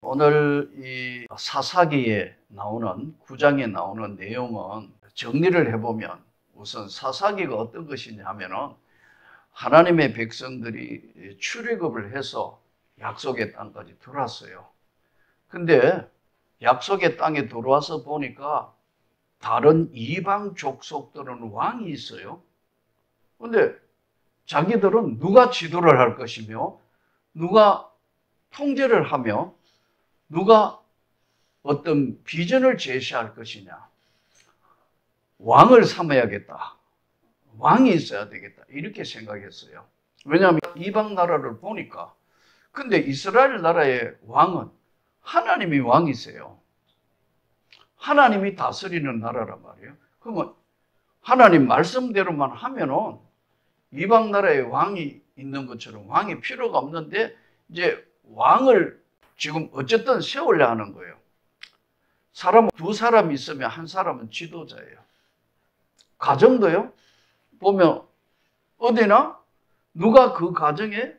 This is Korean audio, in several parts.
오늘 이 사사기에 나오는 9장에 나오는 내용은 정리를 해보면 우선 사사기가 어떤 것이냐 하면은 하나님의 백성들이 출애굽을 해서 약속의 땅까지 들어왔어요. 근데 약속의 땅에 들어와서 보니까 다른 이방 족속들은 왕이 있어요. 근데 자기들은 누가 지도를 할 것이며 누가 통제를 하며 누가 어떤 비전을 제시할 것이냐. 왕을 삼아야겠다. 왕이 있어야 되겠다. 이렇게 생각했어요. 왜냐하면 이방 나라를 보니까. 근데 이스라엘 나라의 왕은 하나님이 왕이세요. 하나님이 다스리는 나라란 말이에요. 그러면 하나님 말씀대로만 하면은 이방 나라에 왕이 있는 것처럼 왕이 필요가 없는데 이제 왕을 지금 어쨌든 세우려 하는 거예요. 사람은 두 사람이 있으면 한 사람은 지도자예요. 가정도요. 보면 어디나 누가 그 가정에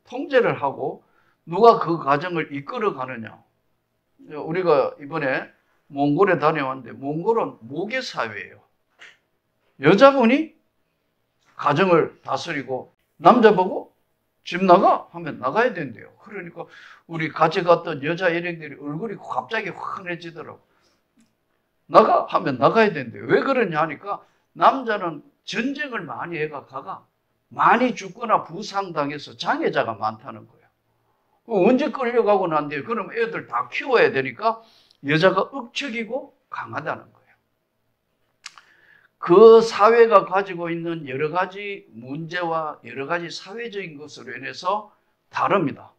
통제를 하고 누가 그 가정을 이끌어 가느냐. 우리가 이번에 몽골에 다녀왔는데 몽골은 모계 사회예요. 여자분이 가정을 다스리고 남자 보고 집 나가 하면 나가야 된대요. 그러니까 우리 같이 갔던 여자 일행들이 얼굴이 갑자기 환해지더라고. 나가 하면 나가야 된대요. 왜 그러냐 하니까 남자는 전쟁을 많이 해가 많이 죽거나 부상당해서 장애자가 많다는 거예요. 언제 끌려가고 난대요. 그럼 애들 다 키워야 되니까 여자가 억척이고 강하다는 거예요. 그 사회가 가지고 있는 여러 가지 문제와 여러 가지 사회적인 것으로 인해서 다릅니다.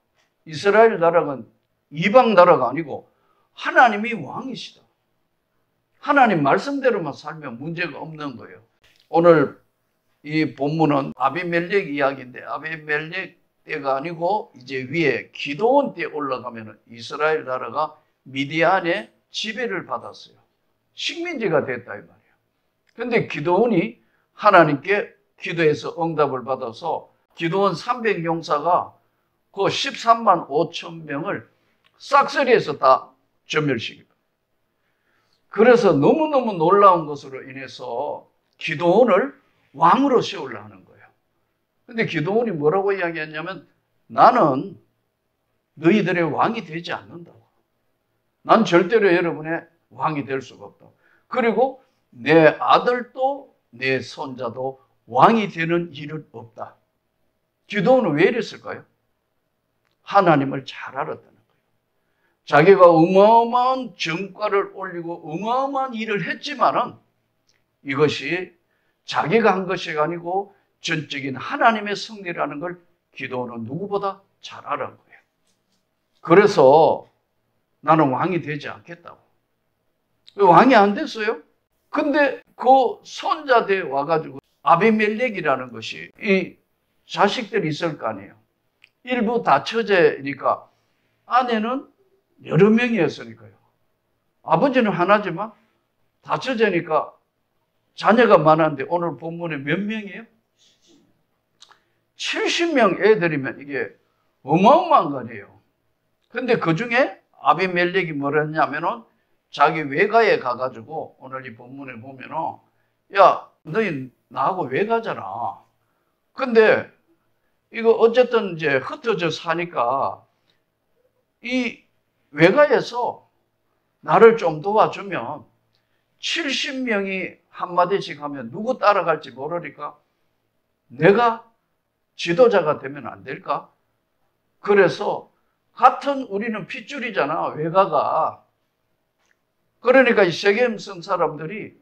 이스라엘 나라는 이방 나라가 아니고 하나님이 왕이시다. 하나님 말씀대로만 살면 문제가 없는 거예요. 오늘 이 본문은 아비멜렉 이야기인데 아비멜렉 때가 아니고 이제 위에 기드온 때 올라가면 이스라엘 나라가 미디안의 지배를 받았어요. 식민지가 됐다 이 말이에요. 그런데 기드온이 하나님께 기도해서 응답을 받아서 기드온 300용사가 그 13만 5천 명을 싹쓸이해서 다 전멸시킵니다. 그래서 너무너무 놀라운 것으로 인해서 기드온을 왕으로 세우려 하는 거예요. 그런데 기드온이 뭐라고 이야기했냐면 나는 너희들의 왕이 되지 않는다고. 난 절대로 여러분의 왕이 될 수가 없다. 그리고 내 아들도 내 손자도 왕이 되는 일은 없다. 기드온은 왜 이랬을까요? 하나님을 잘 알았다는 거예요. 자기가 어마어마한 정과를 올리고 어마어마한 일을 했지만은 이것이 자기가 한 것이 아니고 전적인 하나님의 승리라는 걸 기드온은 누구보다 잘 알은 거예요. 그래서 나는 왕이 되지 않겠다고. 왕이 안 됐어요. 근데 그 손자대에 와가지고 아비멜렉이라는 것이 이 자식들이 있을 거 아니에요. 일부 다 처제니까 아내는 여러 명이었으니까요. 아버지는 하나지만 다 처제니까 자녀가 많았는데 오늘 본문에 몇 명이에요? 70명 애들이면 이게 어마어마한 거 아니에요. 근데 그 중에 아비멜렉이 뭐라 했냐면은 자기 외가에 가가지고 오늘 이 본문에 보면은 야, 너희 나하고 외가잖아. 근데 이거 어쨌든 이제 흩어져 사니까 이 외가에서 나를 좀 도와주면 70명이 한마디씩 하면 누구 따라갈지 모르니까 내가 지도자가 되면 안 될까? 그래서 같은 우리는 핏줄이잖아, 외가가. 그러니까 이 세겜성 사람들이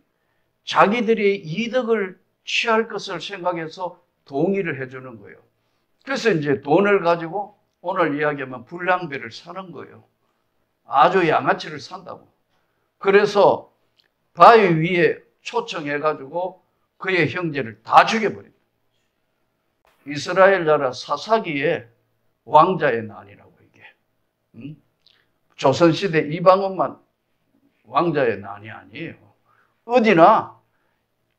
자기들이 이득을 취할 것을 생각해서 동의를 해주는 거예요. 그래서 이제 돈을 가지고 오늘 이야기하면 불량배를 사는 거예요. 아주 양아치를 산다고. 그래서 바위 위에 초청해가지고 그의 형제를 다 죽여버립니다. 이스라엘 나라 사사기의 왕자의 난이라고 이게. 조선시대 이방원만 왕자의 난이 아니에요. 어디나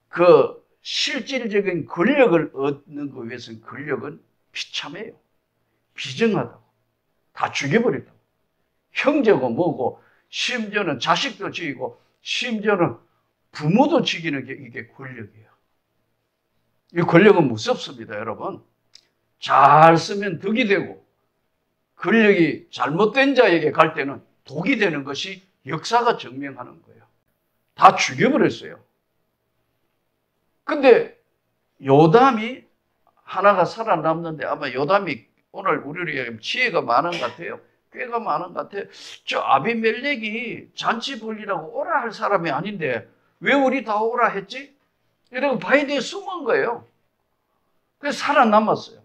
그 실질적인 권력을 얻는 것 위해서는 권력은 비참해요. 비정하다고. 다 죽여버린다고. 형제고 뭐고 심지어는 자식도 죽이고 심지어는 부모도 죽이는 게 이게 권력이에요. 이 권력은 무섭습니다, 여러분. 잘 쓰면 덕이 되고 권력이 잘못된 자에게 갈 때는 독이 되는 것이 역사가 증명하는 거예요. 다 죽여버렸어요. 근데 요담이 하나가 살아남는데 아마 요담이 오늘 우리에게 지혜가 많은 것 같아요. 꽤가 많은 것 같아요. 저 아비멜렉이 잔치 벌리라고 오라 할 사람이 아닌데 왜 우리 다 오라 했지? 이러고 바위에 숨은 거예요. 그래서 살아남았어요.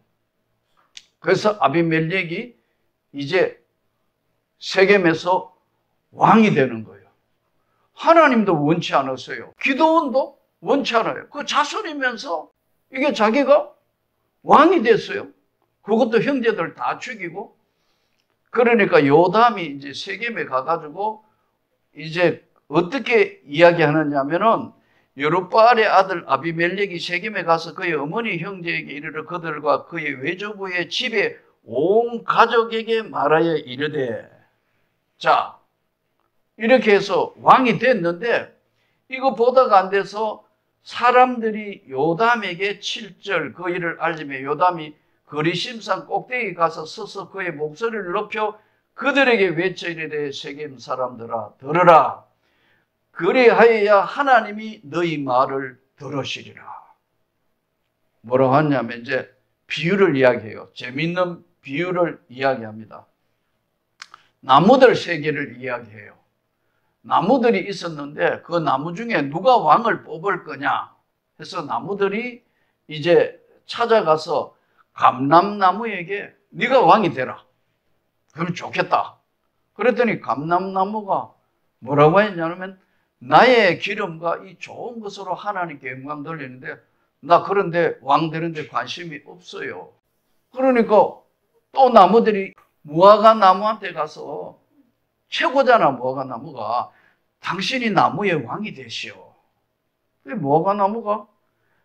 그래서 아비멜렉이 이제 세겜에서 왕이 되는 거예요. 하나님도 원치 않았어요. 기드온도 원치 않아요. 그 자손이면서 이게 자기가 왕이 됐어요. 그것도 형제들 다 죽이고. 그러니까 요담이 이제 세겜에 가가지고 이제 어떻게 이야기하느냐면은 여룹바알의 아들 아비멜렉이 세겜에 가서 그의 어머니 형제에게 이르러 그들과 그의 외조부의 집에 온 가족에게 말하여 이르되, 자, 이렇게 해서 왕이 됐는데 이거 보다가 안 돼서 사람들이 요담에게 7절 그 일을 알리며 요담이 거리심산 꼭대기 가서 서서 그의 목소리를 높여 그들에게 외쳐 이르되 세겜 사람들아 들으라. 그리하여야 하나님이 너희 말을 들으시리라. 뭐라고 하냐면 이제 비유를 이야기해요. 재미있는 비유를 이야기합니다. 나무들 세 개를 이야기해요. 나무들이 있었는데 그 나무 중에 누가 왕을 뽑을 거냐 해서 나무들이 이제 찾아가서 감람나무에게 네가 왕이 되라. 그럼 좋겠다. 그랬더니 감람나무가 뭐라고 했냐면 나의 기름과 이 좋은 것으로 하나님께 영광 돌리는데 나 그런데 왕 되는데 관심이 없어요. 그러니까 또 나무들이 무화과 나무한테 가서 최고잖아. 무화과 나무가 당신이 나무의 왕이 되시오. 무화과 나무가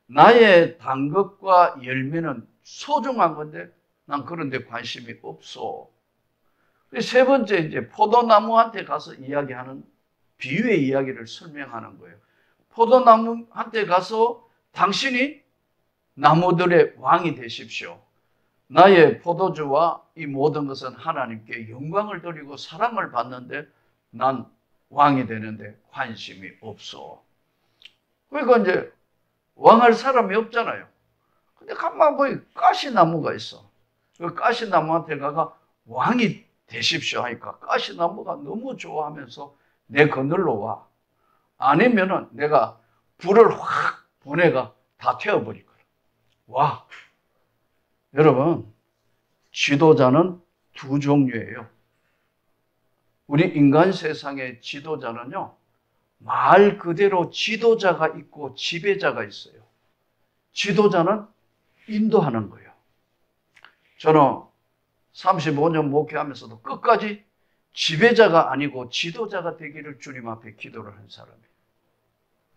나의 단 것과 열매는 소중한 건데 난 그런데 관심이 없어. 세 번째 이제 포도나무한테 가서 이야기하는 비유의 이야기를 설명하는 거예요. 포도나무한테 가서 당신이 나무들의 왕이 되십시오. 나의 포도주와 이 모든 것은 하나님께 영광을 돌리고 사랑을 받는데 난 왕이 되는데 관심이 없어. 그러니까 이제 왕할 사람이 없잖아요. 근데 가만 보니 가시나무가 있어. 그 가시나무한테 가가 왕이 되십시오 하니까 가시나무가 너무 좋아하면서 내 그늘로 와. 아니면은 내가 불을 확 보내가 다 태워버릴 거야. 와. 여러분, 지도자는 두 종류예요. 우리 인간 세상의 지도자는요, 말 그대로 지도자가 있고 지배자가 있어요. 지도자는 인도하는 거예요. 저는 35년 목회하면서도 끝까지 지배자가 아니고 지도자가 되기를 주님 앞에 기도를 한 사람이에요.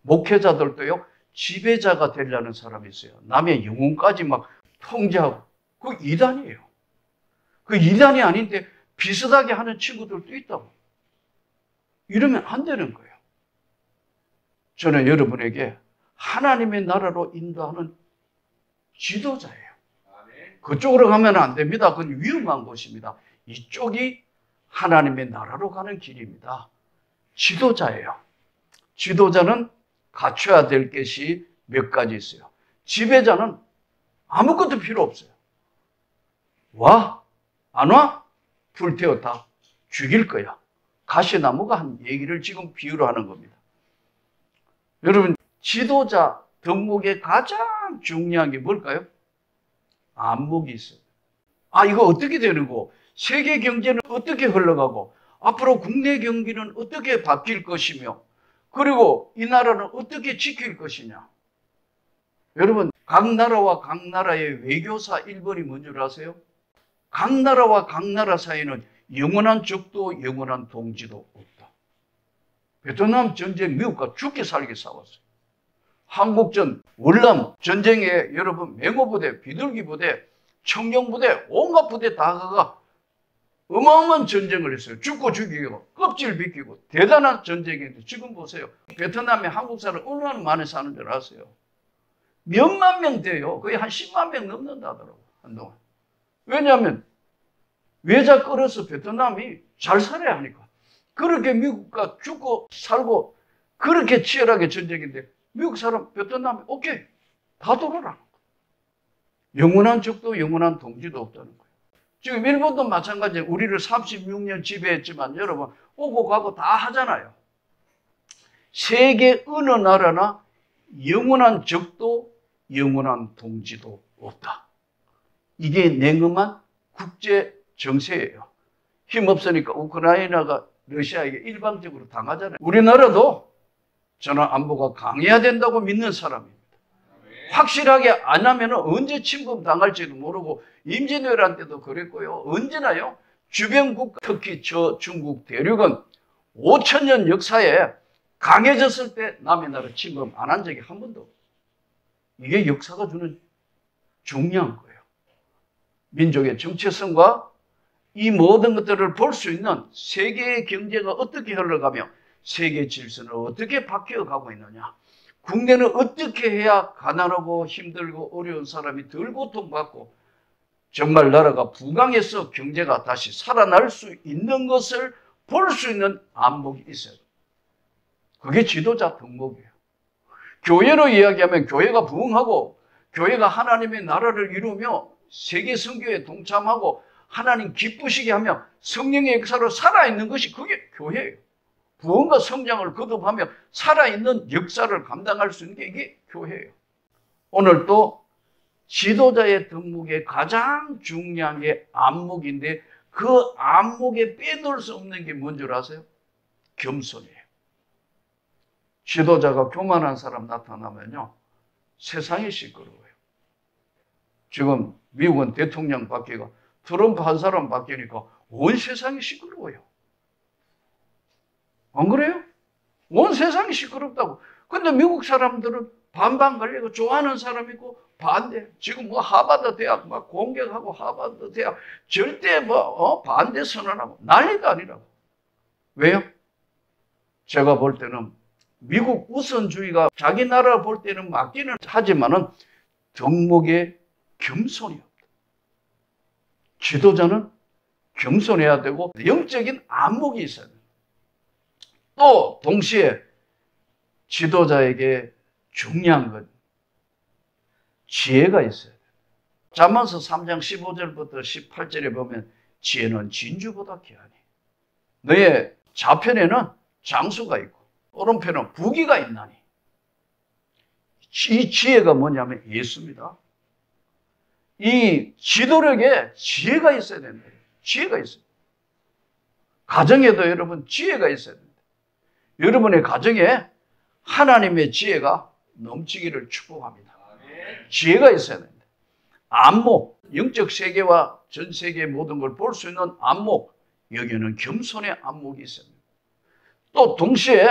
목회자들도요, 지배자가 되려는 사람이 있어요. 남의 영혼까지 막 통제하고. 그 이단이에요. 그 이단이 아닌데 비슷하게 하는 친구들도 있다고. 이러면 안 되는 거예요. 저는 여러분에게 하나님의 나라로 인도하는 지도자예요. 그쪽으로 가면 안 됩니다. 그건 위험한 곳입니다. 이쪽이 하나님의 나라로 가는 길입니다. 지도자예요. 지도자는 갖춰야 될 것이 몇 가지 있어요. 지배자는 아무것도 필요 없어요. 와? 안 와? 불태워 다 죽일 거야. 가시나무가 한 얘기를 지금 비유로 하는 겁니다. 여러분, 지도자 덕목의 가장 중요한 게 뭘까요? 안목이 있어요. 아, 이거 어떻게 되는 거? 세계 경제는 어떻게 흘러가고 앞으로 국내 경기는 어떻게 바뀔 것이며 그리고 이 나라는 어떻게 지킬 것이냐. 여러분, 각 나라와 각 나라의 외교사 1번이 뭔지 아세요? 각 나라와 각 나라 사이에는 영원한 적도 영원한 동지도 없다. 베트남 전쟁 미국과 죽게 살게 싸웠어요. 한국전 월남 전쟁에 여러분 맹호부대, 비둘기부대, 청룡부대, 온갖 부대 다 가가 어마어마한 전쟁을 했어요. 죽고 죽이고 껍질 벗기고 대단한 전쟁인데 지금 보세요. 베트남에 한국 사람 얼마나 많이 사는 줄 아세요? 몇만 명 돼요. 거의 한 10만 명 넘는다더라고 한동안. 왜냐하면 외자 끌어서 베트남이 잘 살아야 하니까. 그렇게 미국과 죽고 살고 그렇게 치열하게 전쟁인데 미국 사람 베트남이 오케이 다 돌아라. 영원한 적도 영원한 동지도 없다는 거예요. 지금 일본도 마찬가지예요. 우리를 36년 지배했지만 여러분 오고 가고 다 하잖아요. 세계 어느 나라나 영원한 적도 영원한 동지도 없다. 이게 냉엄한 국제 정세예요. 힘없으니까 우크라이나가 러시아에게 일방적으로 당하잖아요. 우리나라도 저는 안보가 강해야 된다고 믿는 사람입니다. 확실하게 안 하면 언제 침범당할지도 모르고 임진왜란 때도 그랬고요. 언제나요. 주변국 특히 저 중국 대륙은 5,000년 역사에 강해졌을 때 남의 나라 침범 안 한 적이 한 번도 없어요. 이게 역사가 주는 중요한 거예요. 민족의 정체성과 이 모든 것들을 볼 수 있는 세계의 경제가 어떻게 흘러가며 세계 질서는 어떻게 바뀌어가고 있느냐. 국내는 어떻게 해야 가난하고 힘들고 어려운 사람이 덜 고통받고 정말 나라가 부강해서 경제가 다시 살아날 수 있는 것을 볼 수 있는 안목이 있어요. 그게 지도자 덕목이에요. 교회로 이야기하면 교회가 부흥하고 교회가 하나님의 나라를 이루며 세계 선교에 동참하고 하나님 기쁘시게 하며 성령의 역사로 살아있는 것이 그게 교회예요. 부흥과 성장을 거듭하며 살아있는 역사를 감당할 수 있는 게 이게 교회예요. 오늘 또 지도자의 덕목의 가장 중요한 게 안목인데 그 안목에 빼놓을 수 없는 게 뭔 줄 아세요? 겸손이에요. 지도자가 교만한 사람 나타나면요. 세상이 시끄러워요. 지금 미국은 대통령 바뀌고 트럼프 한 사람 바뀌니까 온 세상이 시끄러워요. 안 그래요? 온 세상이 시끄럽다고. 근데 미국 사람들은 반반 갈리고 좋아하는 사람 있고 반대. 지금 뭐 하버드 대학 막 공격하고 하버드 대학 절대 반대 선언하고 난리가 아니라고. 왜요? 제가 볼 때는 미국 우선주의가 자기 나라 볼 때는 맞기는 하지만은 덕목에 겸손이 없다. 지도자는 겸손해야 되고 영적인 안목이 있어야 돼요. 또 동시에 지도자에게 중요한 건 지혜가 있어야 돼요. 잠언서 3장 15절부터 18절에 보면 지혜는 진주보다 귀하니 너의 좌편에는 장수가 있고 오른편은 부귀가 있나니. 이 지혜가 뭐냐면 예수입니다. 이 지도력에 지혜가 있어야 된다. 지혜가 있어요. 가정에도 여러분 지혜가 있어야 된다. 여러분의 가정에 하나님의 지혜가 넘치기를 축복합니다. 지혜가 있어야 된다. 안목, 영적 세계와 전 세계의 모든 걸 볼 수 있는 안목, 여기는 겸손의 안목이 있어야 된다. 또 동시에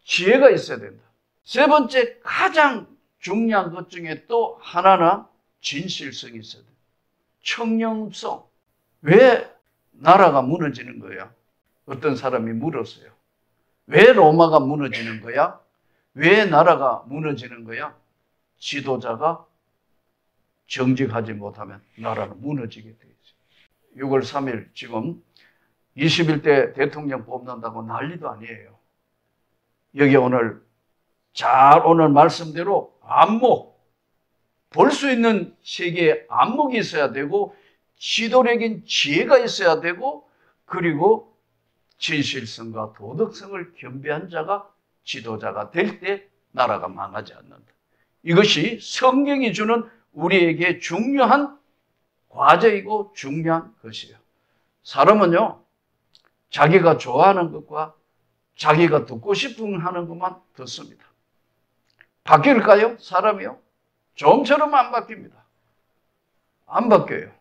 지혜가 있어야 된다. 세 번째 가장 중요한 것 중에 또 하나는 진실성이 있어야 된다. 청렴성. 왜 나라가 무너지는 거야? 어떤 사람이 물었어요. 왜 로마가 무너지는 거야? 왜 나라가 무너지는 거야? 지도자가 정직하지 못하면 나라는 무너지게 돼 있어요. 6월 3일 지금 21대 대통령 뽑는다고 난리도 아니에요. 여기 오늘 말씀대로 안목, 볼 수 있는 세계에 안목이 있어야 되고 지도력인 지혜가 있어야 되고 그리고 진실성과 도덕성을 겸비한 자가 지도자가 될 때 나라가 망하지 않는다. 이것이 성경이 주는 우리에게 중요한 과제이고 중요한 것이에요. 사람은요, 자기가 좋아하는 것과 자기가 듣고 싶은 하는 것만 듣습니다. 바뀔까요? 사람이요? 좀처럼 안 바뀝니다. 안 바뀌어요.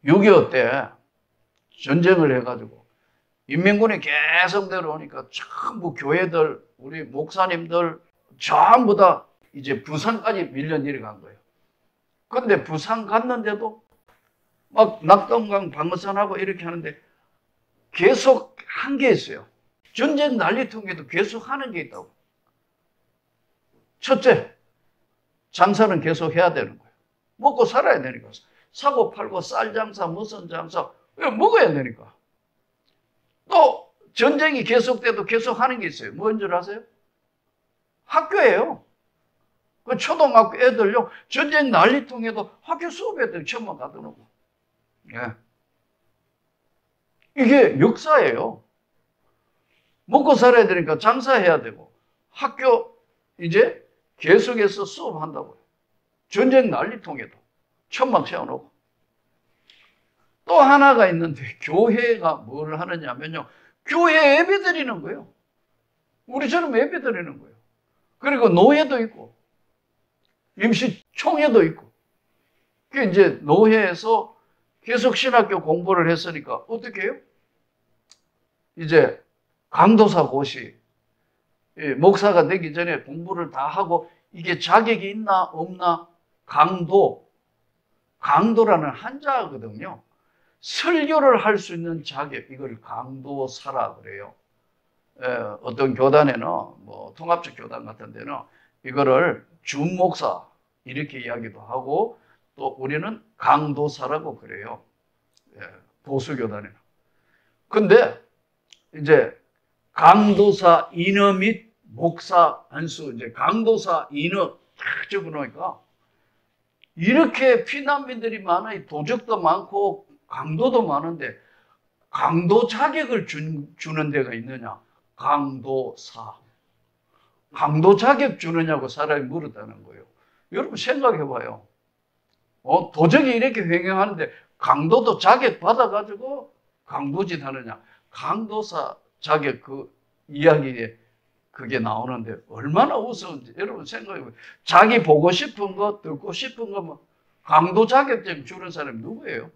6.25 때 전쟁을 해가지고 인민군이 계속 내려오니까 전부 교회들, 우리 목사님들 전부 다 이제 부산까지 밀려 내려간 거예요. 그런데 부산 갔는데도 막 낙동강 방어선하고 이렇게 하는데 계속 한 게 있어요. 전쟁 난리통에도 계속 하는 게 있다고. 첫째, 장사는 계속 해야 되는 거예요. 먹고 살아야 되니까. 사고 팔고 쌀 장사, 무슨 장사, 먹어야 되니까. 또 전쟁이 계속돼도 계속 하는 게 있어요. 뭔 줄 아세요? 학교예요. 그 초등학교 애들요, 전쟁 난리통에도 학교 수업 애들 처음 가더라고. 예. 이게 역사예요. 먹고 살아야 되니까 장사해야 되고, 학교 이제 계속해서 수업한다고요. 전쟁 난리통에도 천막 세워놓고. 또 하나가 있는데, 교회가 뭘 하느냐면요, 교회 예배 드리는 거예요. 우리처럼 예배 드리는 거예요. 그리고 노예도 있고, 임시총회도 있고. 그 이제 노회에서 계속 신학교 공부를 했으니까 어떻게 해요? 이제 강도사 고시, 목사가 되기 전에 공부를 다 하고 이게 자격이 있나 없나? 강도라는 한자거든요. 설교를 할 수 있는 자격, 이걸 강도사라 그래요. 어떤 교단에는 뭐 통합적 교단 같은 데는 이거를 준목사 이렇게 이야기도 하고, 또 우리는 강도사라고 그래요. 보수교단에는. 근데 이제 강도사 인허 및 목사 안수, 이제 강도사 인허 딱 적어놓으니까 이렇게 피난민들이 많아요. 도적도 많고 강도도 많은데 강도 자격을 주는 데가 있느냐? 강도사. 강도 자격 주느냐고 사람이 물었다는 거예요. 여러분 생각해봐요. 도적이 이렇게 횡행하는데 강도도 자격 받아가지고 강도짓 하느냐? 강도사 자격 그 이야기에 그게 나오는데 얼마나 우스운지 여러분 생각해봐요. 자기 보고 싶은 거, 듣고 싶은 거, 뭐 강도 자격증 주는 사람이 누구예요?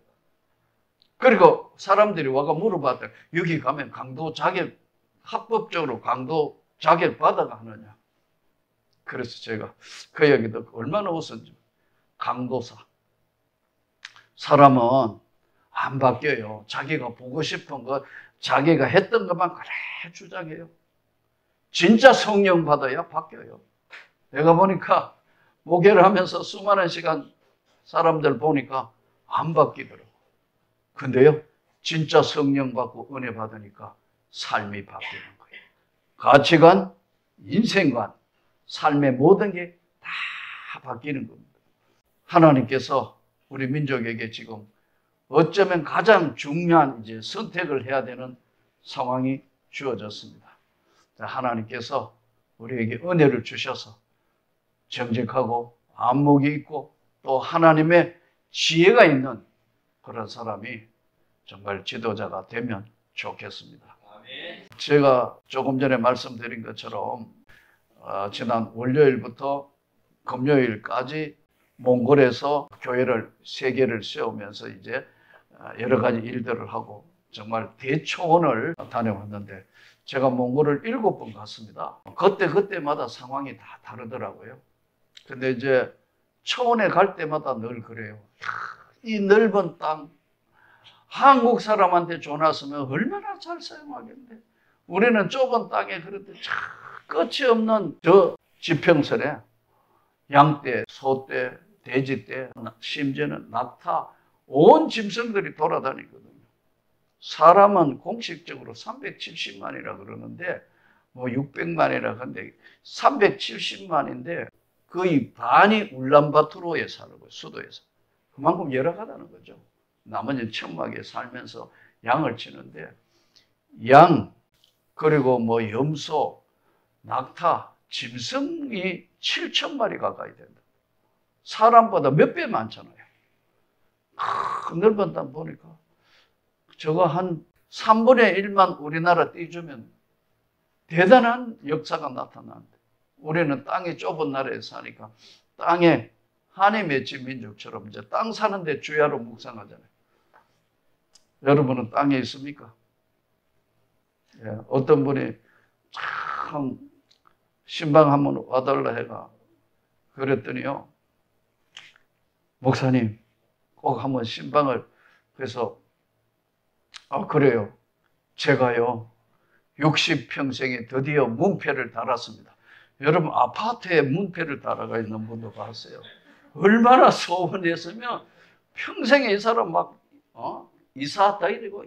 그리고 사람들이 와가 물어봤더니 여기 가면 강도 자격, 합법적으로 강도 자격 받아가 하느냐? 그래서 제가 그 얘기 듣고 얼마나 웃었는지. 강도사. 사람은 안 바뀌어요. 자기가 보고 싶은 것, 자기가 했던 것만 그래 주장해요. 진짜 성령 받아야 바뀌어요. 내가 보니까 목회를 하면서 수많은 시간 사람들 보니까 안 바뀌더라고. 근데요, 진짜 성령 받고 은혜 받으니까 삶이 바뀌는 거예요. 가치관, 인생관, 삶의 모든 게 다 바뀌는 겁니다. 하나님께서 우리 민족에게 지금 어쩌면 가장 중요한 이제 선택을 해야 되는 상황이 주어졌습니다. 하나님께서 우리에게 은혜를 주셔서 정직하고 안목이 있고 또 하나님의 지혜가 있는 그런 사람이 정말 지도자가 되면 좋겠습니다. 제가 조금 전에 말씀드린 것처럼 지난 월요일부터 금요일까지 몽골에서 교회를 3개를 세우면서 이제 여러 가지 일들을 하고 정말 대초원을 다녀왔는데 제가 몽골을 7번 갔습니다. 그때마다 상황이 다 다르더라고요. 근데 이제 초원에 갈 때마다 늘 그래요. 이 넓은 땅, 한국 사람한테 줘놨으면 얼마나 잘 사용하겠는데. 우리는 좁은 땅에 그런데 끝이 없는 저 지평선에 양떼, 소떼, 돼지떼, 심지어는 낙타, 온 짐승들이 돌아다니거든요. 사람은 공식적으로 370만이라 그러는데 뭐 600만이라 하는데 370만인데 거의 반이 울란바토르에 사는 거예요. 수도에서. 그만큼 열악하다는 거죠. 나머지는 천막에 살면서 양을 치는데 양, 그리고 뭐 염소, 낙타, 짐승이 7,000마리 가까이 된다. 사람보다 몇 배 많잖아요. 넓은 땅 보니까 저거 한 3분의 1만 우리나라 떼주면 대단한 역사가 나타나는데 우리는 땅이 좁은 나라에 사니까 땅에 한이 맺힌 민족처럼 이제 땅 사는데 주야로 묵상하잖아요. 여러분은 땅에 있습니까? 예, 어떤 분이 참 신방 한번 와달라 해가 그랬더니요, 목사님 꼭 한번 신방을 그래서 그래요. 제가요 60평생에 드디어 문패를 달았습니다. 여러분 아파트에 문패를 달아가 있는 분도 봤어요. 얼마나 소원했으면 평생에 이 사람 막 이사 다니고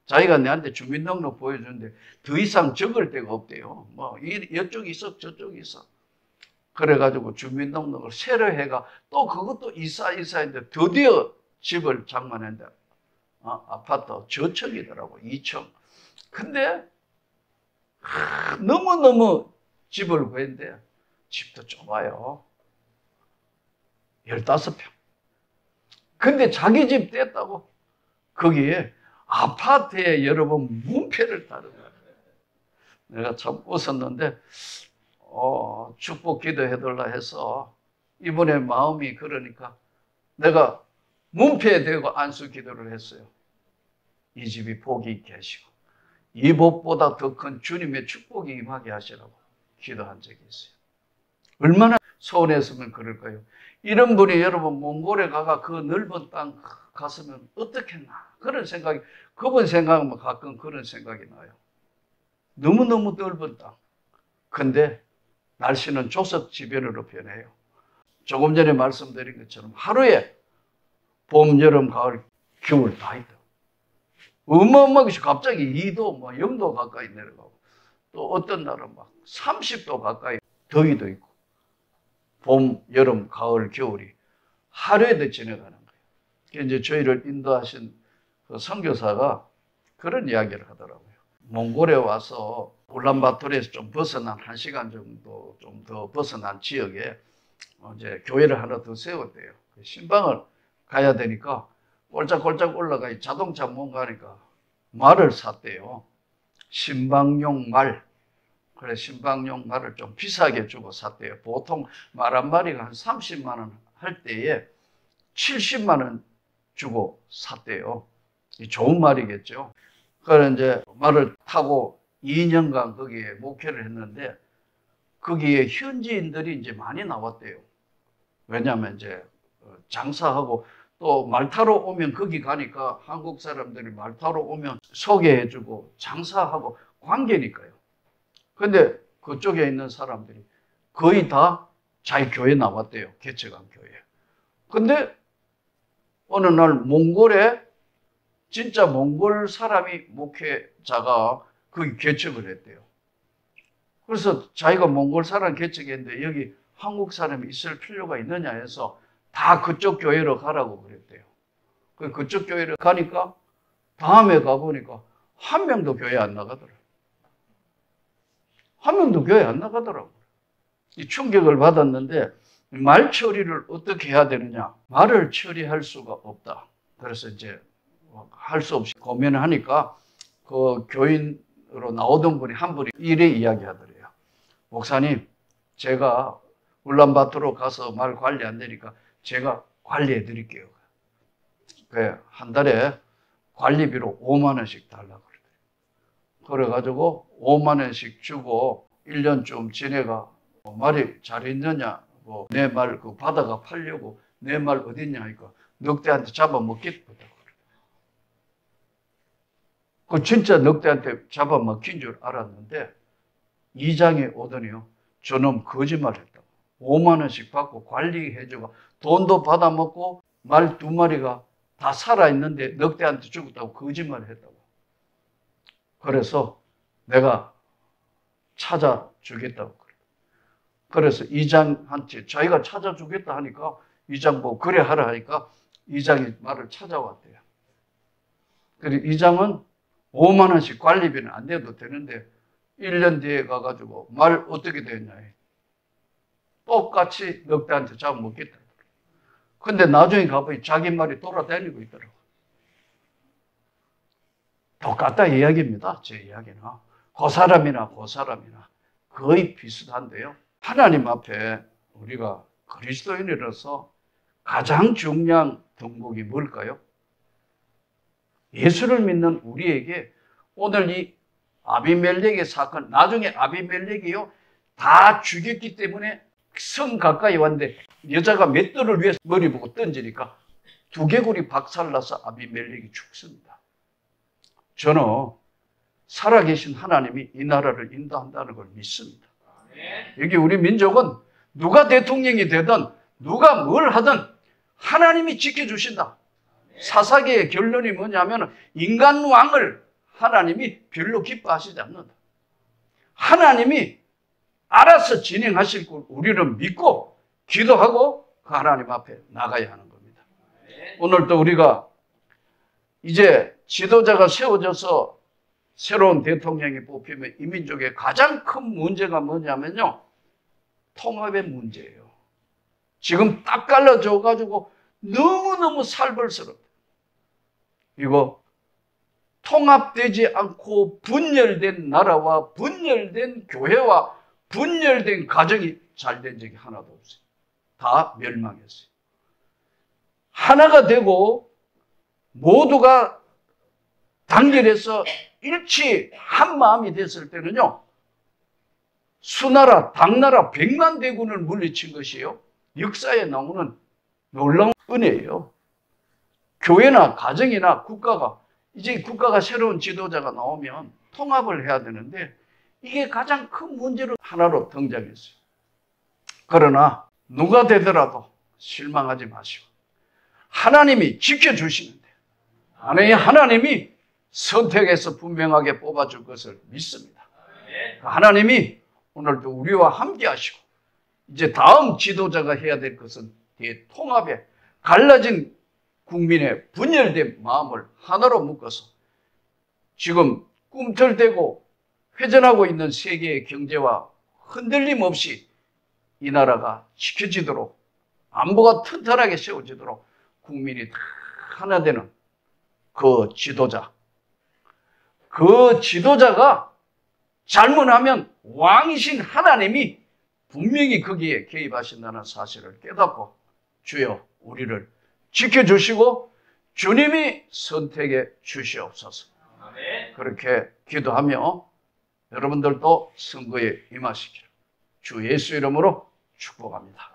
자기가 내한테 주민등록 보여주는데 더 이상 적을 데가 없대요. 뭐 이쪽이 있어 저쪽이 있어. 그래가지고 주민등록을 새로 해가 또 그것도 이사했는데 드디어 집을 장만했는데 아파트 저층이더라고 2층. 근데 너무너무 집을 구했는데 집도 좁아요. 15평. 근데 자기 집 됐다고 거기에 아파트에 여러분 문패를 달은 거예요. 내가 참 웃었는데 축복 기도해달라 해서 이번에 마음이 그러니까 내가 문패에 대고 안수 기도를 했어요. 이 집이 복이 있게 하시고 이 복보다 더 큰 주님의 축복이 임하게 하시라고 기도한 적이 있어요. 얼마나 소원했으면 그럴까요? 이런 분이 여러분 몽골에 가가 그 넓은 땅 갔으면 어떻겠나 그런 생각이 그분 생각하면 가끔 그런 생각이 나요. 너무너무 넓은 땅. 근데 날씨는 조석지변으로 변해요. 조금 전에 말씀드린 것처럼 하루에 봄, 여름, 가을, 겨울 다 있다. 어마어마하게 갑자기 2도, 0도 가까이 내려가고 또 어떤 날은 막 30도 가까이 더위도 있고 봄, 여름, 가을, 겨울이 하루에도 지나가는 거예요. 이제 저희를 인도하신 그 선교사가 그런 이야기를 하더라고요. 몽골에 와서 울란바토르에서 좀 벗어난 1시간 정도 좀 더 벗어난 지역에 이제 교회를 하나 더 세웠대요. 신방을 가야 되니까 꼴짝꼴짝 올라가 자동차 못 가니까 말을 샀대요. 신방용 말. 그래 신방용 말을 좀 비싸게 주고 샀대요. 보통 말 한 마리가 한 30만 원 할 때에 70만 원 주고 샀대요. 좋은 말이겠죠. 그래서 이제 말을 타고 2년간 거기에 목회를 했는데 거기에 현지인들이 이제 많이 나왔대요. 왜냐하면 이제 장사하고 또 말 타러 오면 거기 가니까 한국 사람들이 말 타러 오면 소개해주고 장사하고 관계니까요. 근데 그쪽에 있는 사람들이 거의 다 자기 교회 나왔대요. 개척한 교회. 근데 어느 날 몽골에 진짜 몽골 사람이 목회자가 거기 개척을 했대요. 그래서 자기가 몽골 사람 개척했는데 여기 한국 사람이 있을 필요가 있느냐 해서 다 그쪽 교회로 가라고 그랬대요. 그쪽 교회로 가니까 다음에 가보니까 한 명도 교회 안 나가더라고요. 한 명도 교회 안 나가더라고요. 이 충격을 받았는데 말 처리를 어떻게 해야 되느냐. 말을 처리할 수가 없다. 그래서 이제 할 수 없이 고민을 하니까 그 교인으로 나오던 분이 한 분이 이래 이야기하더래요. 목사님, 제가 울란바토르 가서 말 관리 안 되니까 제가 관리해 드릴게요. 한 달에 관리비로 5만 원씩 달라고 그러더래요. 그래가지고 5만 원씩 주고 1년쯤 지내가 말이 잘 있느냐, 내 말 그 바다가 팔려고 내 말 어딨냐 하니까 늑대한테 잡아먹겠다고 그래요. 그 진짜 늑대한테 잡아먹힌 줄 알았는데 이장에 오더니요. 저놈 거짓말 했다고. 5만 원씩 받고 관리해주고 돈도 받아먹고 말 2마리가 다 살아있는데 늑대한테 죽었다고 거짓말을 했다고. 그래서 내가 찾아주겠다고 그래요. 그래서 이장한테 자기가 찾아주겠다 하니까 이장 뭐 그래 하라 하니까 이장이 말을 찾아왔대요. 그리고 이장은 5만 원씩 관리비는 안 내도 되는데 1년 뒤에 가가지고 말 어떻게 됐냐. 똑같이 늑대한테 잡아먹겠다. 근데 나중에 가보니 자기 말이 돌아다니고 있더라고. 똑같다 이야기입니다. 제 이야기는. 그 사람이나 거의 비슷한데요. 하나님 앞에 우리가 그리스도인으로서 가장 중요한 덕목이 뭘까요? 예수를 믿는 우리에게 오늘 이 아비멜렉의 사건, 나중에 아비멜렉이요 다 죽였기 때문에 성 가까이 왔는데 여자가 맷돌을 위해서 머리 보고 던지니까 두개골이 박살나서 아비멜렉이 죽습니다. 저는 살아계신 하나님이 이 나라를 인도한다는 걸 믿습니다. 여기 우리 민족은 누가 대통령이 되든 누가 뭘 하든 하나님이 지켜주신다. 사사기의 결론이 뭐냐면 인간 왕을 하나님이 별로 기뻐하시지 않는다. 하나님이 알아서 진행하실 걸 우리는 믿고 기도하고 그 하나님 앞에 나가야 하는 겁니다. 오늘도 우리가 이제 지도자가 세워져서 새로운 대통령이 뽑히면 이 민족의 가장 큰 문제가 뭐냐면요, 통합의 문제예요. 지금 딱 갈라져 가지고 너무너무 살벌스럽다. 이거 통합되지 않고 분열된 나라와 분열된 교회와 분열된 가정이 잘 된 적이 하나도 없어요. 다 멸망했어요. 하나가 되고 모두가 단결해서 일치 한 마음이 됐을 때는요, 수나라, 당나라 100만 대군을 물리친 것이요, 역사에 나오는 놀라운 은혜예요. 교회나 가정이나 국가가, 이제 국가가 새로운 지도자가 나오면 통합을 해야 되는데 이게 가장 큰 문제로 하나로 등장했어요. 그러나 누가 되더라도 실망하지 마시고 하나님이 지켜주시는데, 아니, 하나님이 선택해서 분명하게 뽑아줄 것을 믿습니다. 하나님이 오늘도 우리와 함께 하시고 이제 다음 지도자가 해야 될 것은 대통합에 갈라진 국민의 분열된 마음을 하나로 묶어서 지금 꿈틀대고 회전하고 있는 세계의 경제와 흔들림 없이 이 나라가 지켜지도록, 안보가 튼튼하게 세워지도록 국민이 다 하나 되는 그 지도자, 그 지도자가 잘못하면 왕이신 하나님이 분명히 거기에 개입하신다는 사실을 깨닫고 주여 우리를 지켜주시고 주님이 선택해 주시옵소서. 그렇게 기도하며 여러분들도 선거에 임하시기를 주 예수 이름으로 축복합니다.